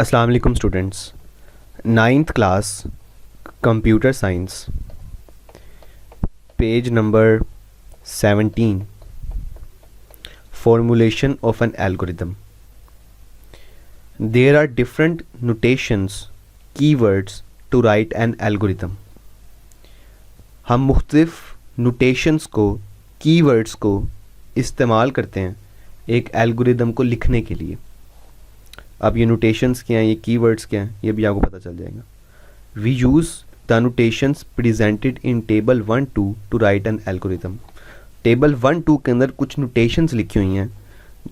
अस्सलाम वालेकुम students. Ninth class computer science, page number 17, formulation of an algorithm. There are different notations, keywords to write an algorithm. हम मुख्तलिफ notations को, keywords को इस्तेमाल करते हैं एक एल्गोरिदम को लिखने के लिए। अब ये नोटेशंस क्या हैं, ये कीवर्ड्स क्या हैं, ये भी आपको पता चल जाएगा। We use the notations presented in table 1-2 to write an algorithm. Table 1-2 के अंदर कुछ नोटेशंस लिखी हुई हैं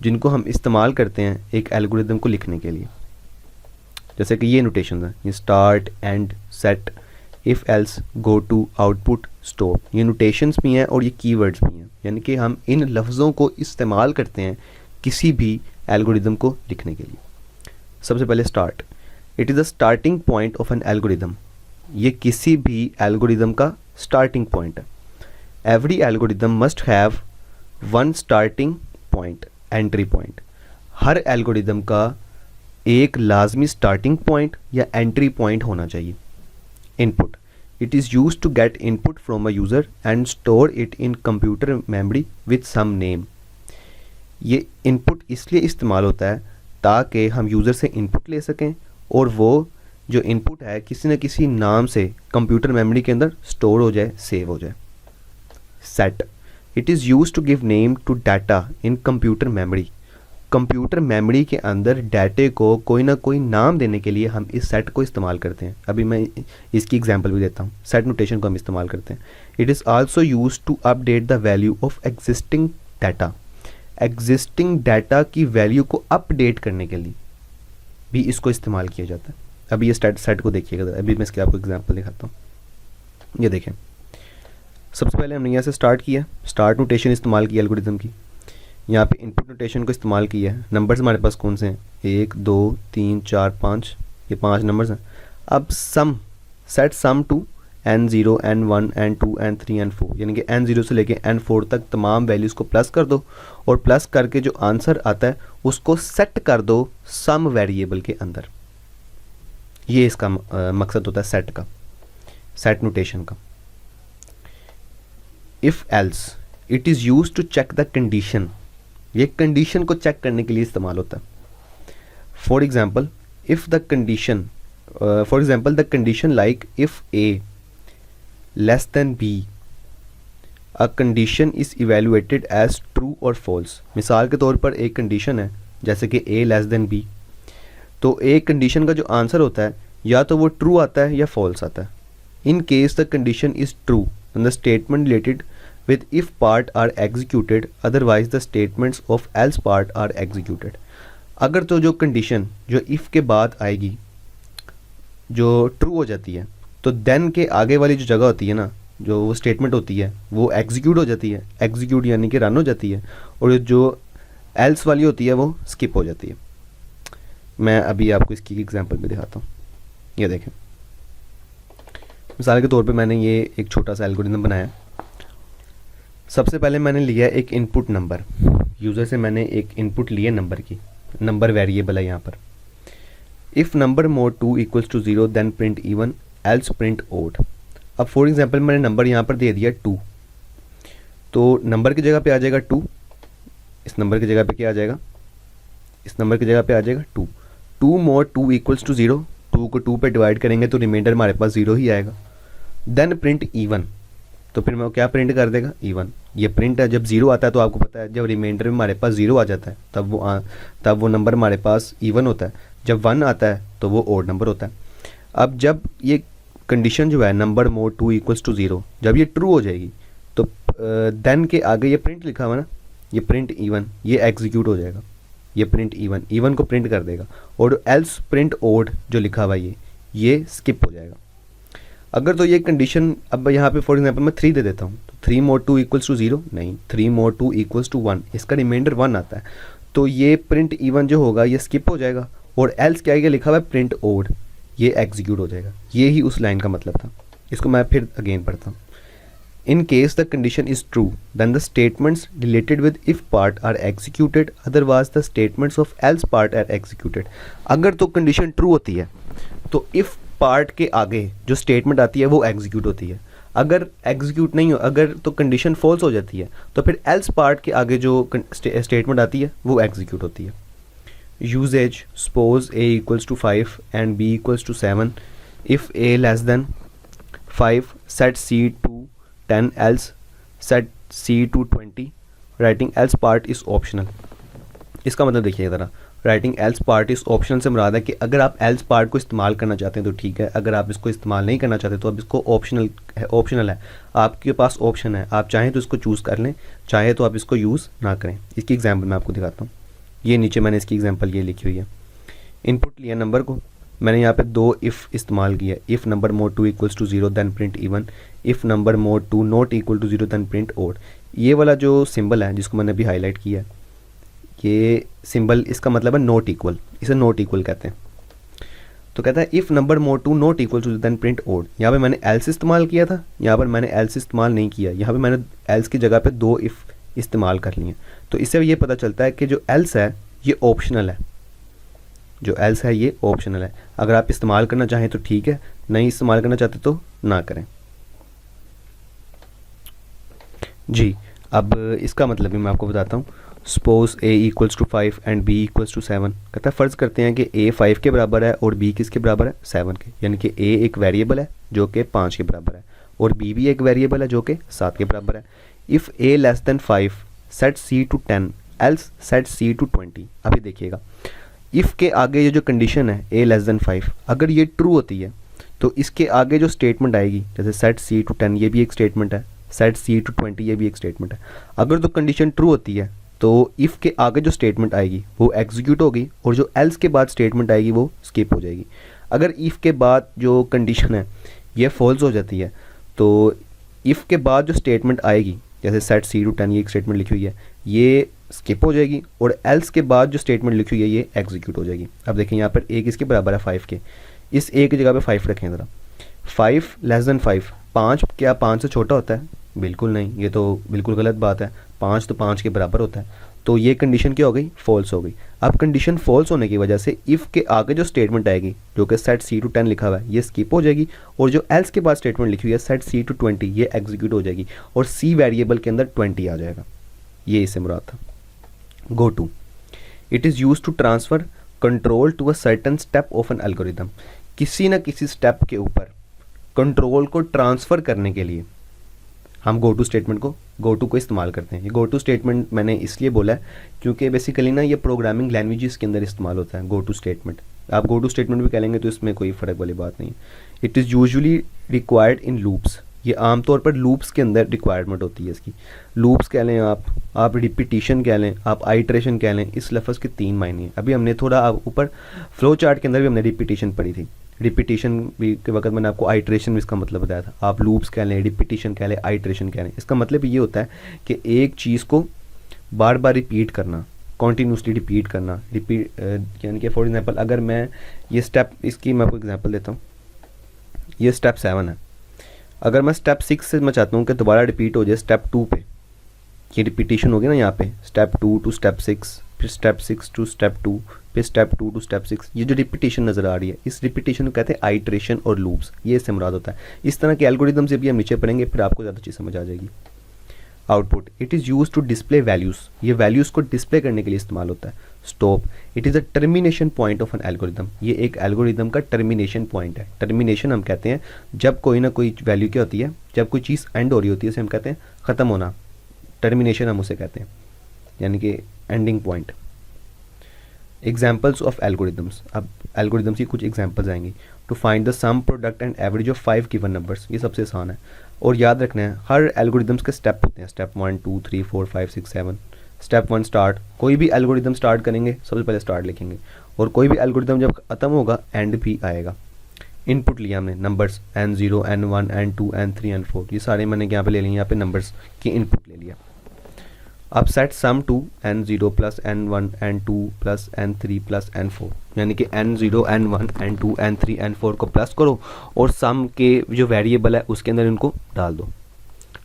जिनको हम इस्तेमाल करते हैं एक एल्गोरिदम को लिखने के लिए। जैसे कि ये नोटेशंस हैं, ये start, end, set, if else, go to, output, stop. ये नोटेशंस भी हैं और ये कीवर्ड्स भी हैं, यानी कि हम इन लफ्ज़ों को इस्तेमाल करते हैं किसी भी एल्गोरिदम को लिखने के लिए। सबसे पहले start. It is the starting point of an algorithm. ये किसी भी एल्गोरिदम का स्टार्टिंग पॉइंट है। Every algorithm must have one starting point, entry point. हर एल्गोरिदम का एक लाजमी स्टार्टिंग पॉइंट या एंट्री पॉइंट होना चाहिए। Input. It is use to get input from a user and store it in computer memory with some name. ये input इसलिए इस्तेमाल होता है ताकि हम यूज़र से इनपुट ले सकें और वो जो इनपुट है किसी न किसी नाम से कंप्यूटर मेमोरी के अंदर स्टोर हो जाए, सेव हो जाए। Set. It is use to give name to data in computer memory. Computer memory के अंदर डाटे को कोई ना कोई नाम देने के लिए हम इस सेट को इस्तेमाल करते हैं। अभी मैं इसकी एग्जांपल भी देता हूँ। सेट नोटेशन को हम इस्तेमाल करते हैं। It is also use to update the value of existing data. Existing data की वैल्यू को अपडेट करने के लिए भी इसको इस्तेमाल किया जाता है। अभी ये सेट को देखिएगा, अभी मैं इसके आपको एग्जांपल दिखाता हूँ। ये देखें, सबसे पहले हमने यहाँ से स्टार्ट किया, स्टार्ट नोटेशन इस्तेमाल किया एल्गोरिदम की। यहाँ पे इनपुट नोटेशन को इस्तेमाल किया है। नंबर्स हमारे पास कौन से हैं? 1 2 3 4 5, ये 5 नंबर्स हैं। अब सम, set sum to n0, n1, n2, n3, n4, यानी कि n0 से लेके n4 तक तमाम वैल्यूज़ को प्लस कर दो और प्लस करके जो आंसर आता है उसको सेट कर दो सम वेरिएबल के अंदर। ये इसका मकसद होता है सेट का, सेट नोटेशन का। If else. It is use to check the condition. ये कंडीशन को चेक करने के लिए इस्तेमाल होता है। For example if the condition, for example the condition like if a less than b, a condition is evaluated as true or false। मिसाल के तौर पर एक कंडीशन है जैसे कि a less than b, तो एक कंडीशन का जो आंसर होता है या तो वो ट्रू आता है या फॉल्स आता है। In case the condition is true and the statement related with if part are executed, otherwise the statements of else part are executed। अगर तो जो कंडीशन जो if के बाद आएगी जो ट्रू हो जाती है तो देन के आगे वाली जो जगह होती है ना, जो वो स्टेटमेंट होती है वो एग्जीक्यूट हो जाती है। एग्जीक्यूट यानी कि रन हो जाती है, और जो एल्स वाली होती है वो स्किप हो जाती है। मैं अभी आपको इसकी एग्जांपल भी दिखाता हूँ। ये देखें, मिसाल के तौर पे मैंने ये एक छोटा सा एल्गोरिथम बनाया। सबसे पहले मैंने लिया एक इनपुट नंबर, यूज़र से मैंने एक इनपुट लिया नंबर की, नंबर वेरिएबल है यहाँ पर। If number mod 2 equals to 0 then print even else print odd. अब फॉर एग्जांपल मैंने नंबर यहाँ पर दे दिया 2, तो नंबर की जगह पे आ जाएगा 2, इस नंबर की जगह पे क्या आ जाएगा? इस नंबर की जगह पे आ जाएगा 2। 2 मोर 2 इक्वल्स टू 0, 2 को 2 पे डिवाइड करेंगे तो रिमाइंडर हमारे पास 0 ही आएगा। देन प्रिंट इवन, तो फिर मैं क्या प्रिंट कर देगा? इवन। ये प्रिंट है, जब 0 आता है तो आपको पता है जब रिमाइंडर में हमारे पास 0 आ जाता है तब वो नंबर हमारे पास इवन होता है। जब 1 आता है तो वो ओड नंबर होता है। अब जब ये कंडीशन जो है नंबर मोर 2 इक्वल्स टू 0, जब ये ट्रू हो जाएगी तो देन के आगे ये प्रिंट लिखा हुआ ना, ये प्रिंट इवन, ये एग्जीक्यूट हो जाएगा। ये प्रिंट इवन, इवन को प्रिंट कर देगा, और एल्स प्रिंट ओड जो लिखा हुआ ये स्किप हो जाएगा। अगर तो ये कंडीशन, अब यहाँ पे फॉर एग्जांपल मैं 3 दे देता हूँ, तो 3 मोर 2 इक्वल्स टू 0 नहीं, 3 मोर 2 इक्वल्स टू 1, इसका रिमाइंडर 1 आता है, तो ये प्रिंट इवन जो होगा ये स्किप हो जाएगा, और एल्स क्या है लिखा हुआ है प्रिंट ओड, ये एग्जीक्यूट हो जाएगा। ये ही उस लाइन का मतलब था। इसको मैं फिर अगेन पढ़ता हूँ। In case the condition is true, then the statements related with if part are executed, otherwise the statements of else part are executed. अगर तो condition true होती है तो if part के आगे जो statement आती है वो execute होती है. अगर execute नहीं हो, अगर तो condition false हो जाती है तो फिर else part के आगे जो statement आती है वो execute होती है. Usage: suppose a equals to 5 and b equals to 7. If a less than 5, set c to 10, else set c to 20. Writing else part is optional. इसका मतलब देखिए ज़रा, राइटिंग एल्स पार्ट इस ऑप्शनल से मुराद है कि अगर आप एल्स पार्ट को इस्तेमाल करना चाहते हैं तो ठीक है, अगर आप इसको इस्तेमाल नहीं करना चाहते तो अब इसको ऑप्शनल है, आपके पास ऑप्शन है, आप चाहें तो इसको चूज़ कर लें, चाहे तो आप इसको यूज़ ना करें. इसकी एग्जांपल मैं आपको दिखाता हूँ. ये नीचे मैंने इसकी एग्जांपल ये लिखी हुई है. इनपुट लिया नंबर को, मैंने यहाँ पे 2 इफ़ इस्तेमाल किया. If number mod 2 equals to 0 then print even. If number mod 2 not equal to 0 then print odd. ये वाला जो सिंबल है जिसको मैंने अभी हाईलाइट किया है, ये सिंबल इसका मतलब है नॉट इक्वल, इसे नॉट इक्वल कहते हैं. तो कहता है if number mod 2 not equal to then print odd. यहाँ पे मैंने एल्स इस्तेमाल किया था, यहाँ पर मैंने एल्स इस्तेमाल नहीं किया, यहाँ पे मैंने एल्स की जगह पे 2 इफ़ इस्तेमाल कर लिए. तो इससे ये पता चलता है कि जो एल्स है ये ऑप्शनल है, जो एल्स है ये ऑप्शनल है. अगर आप इस्तेमाल करना चाहें तो ठीक है, नहीं इस्तेमाल करना चाहते तो ना करें. जी, अब इसका मतलब भी मैं आपको बताता हूँ. Suppose a equals to 5 and b equals to 7. कहता है फ़र्ज़ करते हैं कि a 5 के बराबर है और b किसके बराबर है, 7 के. यानी कि a एक वेरिएबल है जो कि 5 के बराबर है और b भी एक वेरिएबल है जो कि 7 के बराबर है. If a less than 5, set c to 10, else set c to 20. अभी देखिएगा, इफ़ के आगे ये जो कंडीशन है a लेस देन 5, अगर ये ट्रू होती है तो इसके आगे जो स्टेटमेंट आएगी, जैसे सेट c टू 10 ये भी एक स्टेटमेंट है, सेट c टू 20 ये भी एक स्टेटमेंट है. अगर तो कंडीशन ट्रू होती है तो इफ़ के आगे जो स्टेटमेंट आएगी वो एग्जीक्यूट होगी और जो एल्स के बाद स्टेटमेंट आएगी वो स्किप हो जाएगी. अगर इफ़ के बाद जो कंडीशन है ये फॉल्स हो जाती है तो इफ़ के बाद जो स्टेटमेंट आएगी, जैसे सेट c टू 10 ये एक स्टेटमेंट लिखी हुई है, ये स्किप हो जाएगी और एल्स के बाद जो स्टेटमेंट लिखी हुई है ये एग्जीक्यूट हो जाएगी. अब देखें यहाँ पर a किसके बराबर है, 5 के. इस a की जगह पे 5 रखें ज़रा. 5 लेस देन 5, 5 क्या 5 से छोटा होता है? बिल्कुल नहीं, ये तो बिल्कुल गलत बात है. 5 तो 5 के बराबर होता है. तो ये कंडीशन क्या हो गई, फॉल्स हो गई. अब कंडीशन फॉल्स होने की वजह से इफ़ के आगे जो स्टेटमेंट आएगी जो कि सेट c टू 10 लिखा हुआ है ये स्किप हो जाएगी और जो एल्स के बाद स्टेटमेंट लिखी हुई है सेट c टू 20 ये एग्जीक्यूट हो जाएगी और c वेरिएबल के अंदर 20 आ जाएगा. ये इससे मुराद था. Go to, it is use to transfer control to a certain step of an algorithm. किसी न किसी स्टेप के ऊपर कंट्रोल को ट्रांसफ़र करने के लिए हम गो टू स्टेटमेंट को इस्तेमाल करते हैं. ये गो टू स्टेटमेंट मैंने इसलिए बोला है क्योंकि बेसिकली ना ये प्रोग्रामिंग लैंग्वेजेस के अंदर इस्तेमाल होता है गो टू स्टेटमेंट. आप गो टू स्टेटमेंट भी कह लेंगे तो इसमें कोई फ़र्क वाली बात नहीं है. It is usually required in loops. ये आमतौर पर लूप्स के अंदर रिक्वायरमेंट होती है इसकी. लूप्स कह लें आप रिपीटिशन कह लें, आप आइट्रेशन कह लें. इस लफ्ज़ के 3 मायने हैं. अभी हमने थोड़ा ऊपर फ्लो चार्ट के अंदर भी हमने रिपीटिशन पढ़ी थी. रिपीटिशन भी के वक्त मैंने आपको आइट्रेशन भी इसका मतलब बताया था. आप लूप्स कह लें, रिपीटिशन कह लें, आइट्रेशन कह लें. इसका मतलब ये होता है कि एक चीज़ को बार बार रिपीट करना, कॉन्टीन्यूसली रिपीट करना. यानी कि फॉर एग्जांपल अगर मैं ये स्टेप, इसकी मैं आपको एग्जांपल देता हूँ. ये स्टेप 7 है. अगर मैं स्टेप 6 से मैं चाहता हूँ कि दोबारा रिपीट हो जाए स्टेप 2 पे, ये रिपीटिशन होगी ना यहाँ पे, स्टेप 2 टू स्टेप 6, फिर स्टेप 6 टू स्टेप 2, फिर स्टेप 2 टू स्टेप 6. ये जो रिपीटिशन नज़र आ रही है इस रिपीटिशन को कहते हैं आइट्रेशन और लूप्स. ये इससे मुराद होता है. इस तरह के एल्गोरिदम से भी हम नीचे पढ़ेंगे, फिर आपको ज़्यादा चीज़ समझ आ जाएगी. Output, it is use to display values. ये वैल्यूज़ को डिस्प्ले करने के लिए इस्तेमाल होता है. Stop, it is a termination point of an algorithm. ये एक एल्गोरिदम का टर्मिनेशन पॉइंट है. टर्मिनेशन हम कहते हैं जब कोई ना कोई वैल्यू क्या होती है, जब कोई चीज़ एंड हो रही होती है उसे हम कहते हैं ख़त्म होना. टर्मिनेशन हम उसे कहते हैं, यानी कि ending point. Examples of algorithms. अब एल्गोरिदम्स की कुछ एग्जाम्पल्स आएंगी. To find the sum product and average of 5 given numbers. ये सबसे आसान है और याद रखना है हर एल्गोरिदम्स के स्टेप होते हैं. स्टेप 1 2 3 4 5 6 7. Step 1 start. कोई भी एल्गोरिदम स्टार्ट करेंगे सबसे पहले स्टार्ट लिखेंगे और कोई भी एल्गोरिदम जब ख़त्म होगा एंड भी आएगा. इनपुट लिया हमने numbers n0 n1 n2 n3 n4. ये सारे मैंने यहाँ पे ले लिए, यहाँ पे नंबर्स की इनपुट ले लिया. अब set sum to n0 plus n1 n2 plus n3 plus n4, यानी कि n0 n1 n2 n3 n4 को प्लस करो और सम के जो वेरिएबल है उसके अंदर इनको डाल दो.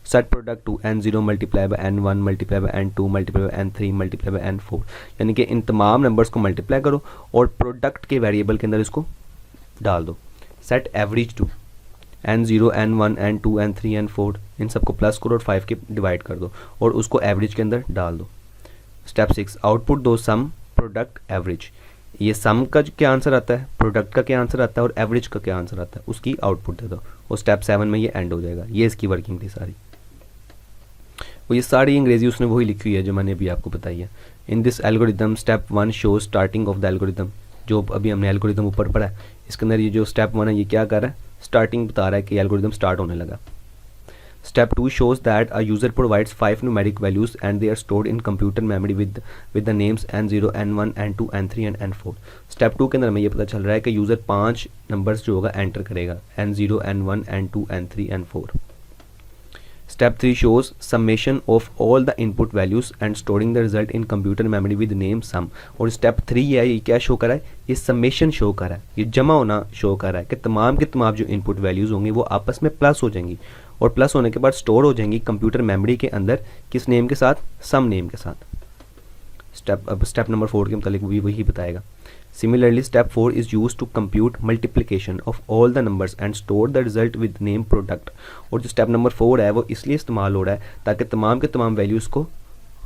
Set product to n0 multiply by n1 multiply by n2 multiply by n3 multiply by n4, यानी कि इन तमाम नंबर्स को मल्टीप्लाई करो और प्रोडक्ट के वेरिएबल के अंदर इसको डाल दो। Set average to n0 n1 n2 n3 n4, इन सबको प्लस करो और 5 के डिवाइड कर दो और उसको एवरेज के अंदर डाल दो। स्टेप 6, आउटपुट दो सम प्रोडक्ट एवरेज। ये सम का क्या आंसर आता है, प्रोडक्ट का क्या आंसर आता है और एवरेज का क्या आंसर आता है, उसकी आउटपुट दे दो और स्टेप 7 में ये एंड हो जाएगा। ये इसकी वर्किंग थी सारी। और ये सारी अंग्रेजी उसने वही लिखी हुई है जो मैंने अभी आपको बताई है। In this algorithm step 1 show starting of the algorithm, जो अभी हमने एल्गोरिदम ऊपर पढ़ा है इसके अंदर ये जो स्टेप 1 है ये क्या कर रहा है, स्टार्टिंग बता रहा है कि एल्गोरिदम स्टार्ट होने लगा। Step 2 shows that a user provides 5 numeric values and they are stored in computer memory with the names n0, n1, n2, n3 and n4. Step 2 के अंदर हमें ये पता चल रहा है कि यूज़र 5 नंबर्स जो होगा एंटर करेगा, n0, n1, n2, n3, n4. Step 3 shows summation of all the input values and storing the result in computer memory with name sum. और स्टेप 3 है ये क्या शो कर रहा है, ये समेशन शो कर रहा है, ये जमा होना शो कर रहा है कि तमाम के तमाम जो इनपुट वैल्यूज़ होंगी वो आपस में प्लस हो जाएंगी और प्लस होने के बाद स्टोर हो जाएंगी कंप्यूटर मेमोरी के अंदर, किस नेम के साथ, सम नेम के साथ। स्टेप नंबर 4 के मुतालिक भी वही बताएगा। Similarly step 4 is use to compute multiplication of all the numbers and store the result with name product. और जो स्टेप नंबर 4 है वो इसलिए इस्तेमाल हो रहा है ताकि तमाम के तमाम वैल्यूज़ को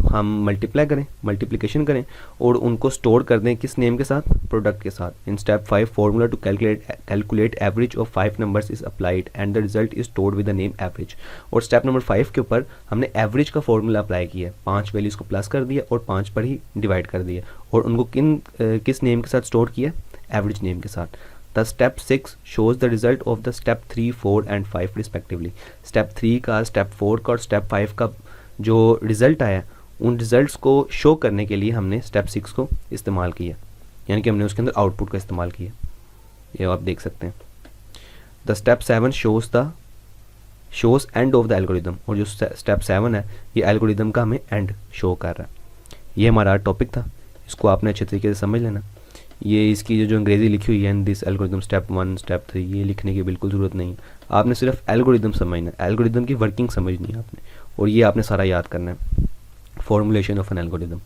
हम मल्टीप्लाई करें, मल्टीप्लिकेशन करें और उनको स्टोर कर दें किस नेम के साथ, प्रोडक्ट के साथ। In step 5 formula to calculate average of 5 numbers is applied and the result is stored with the name average. और स्टेप नंबर 5 के ऊपर हमने एवरेज का फार्मूला अप्लाई किया, 5 वैल्यूज़ को प्लस कर दिया और 5 पर ही डिवाइड कर दिया और उनको किस नेम के साथ स्टोर किया, एवरेज नेम के साथ। The step 6 shows the result of the step 3, 4 and 5 respectively. Step 3 का, स्टेप 4 का और स्टेप 5 का जो रिजल्ट आया उन रिजल्ट्स को शो करने के लिए हमने स्टेप 6 को इस्तेमाल किया, यानी कि हमने उसके अंदर आउटपुट का इस्तेमाल किया। ये आप देख सकते हैं। The step 7 shows end of the algorithm. और जो स्टेप 7 है ये एल्गोरिदम का हमें एंड शो कर रहा है। ये हमारा टॉपिक था, इसको आपने अच्छे तरीके से समझ लेना। ये इसकी जो अंग्रेज़ी लिखी हुई है in this algorithm step 1 step 3, ये लिखने की बिल्कुल ज़रूरत नहीं है। आपने सिर्फ एल्गोरिदम समझना है, एल्गोरिदम की वर्किंग समझनी है आपने, और ये आपने सारा याद करना है, फॉर्मूलेशन ऑफ एन एल्गोरिदम।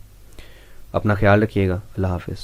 अपना ख्याल रखिएगा। अल्लाह हाफिज़।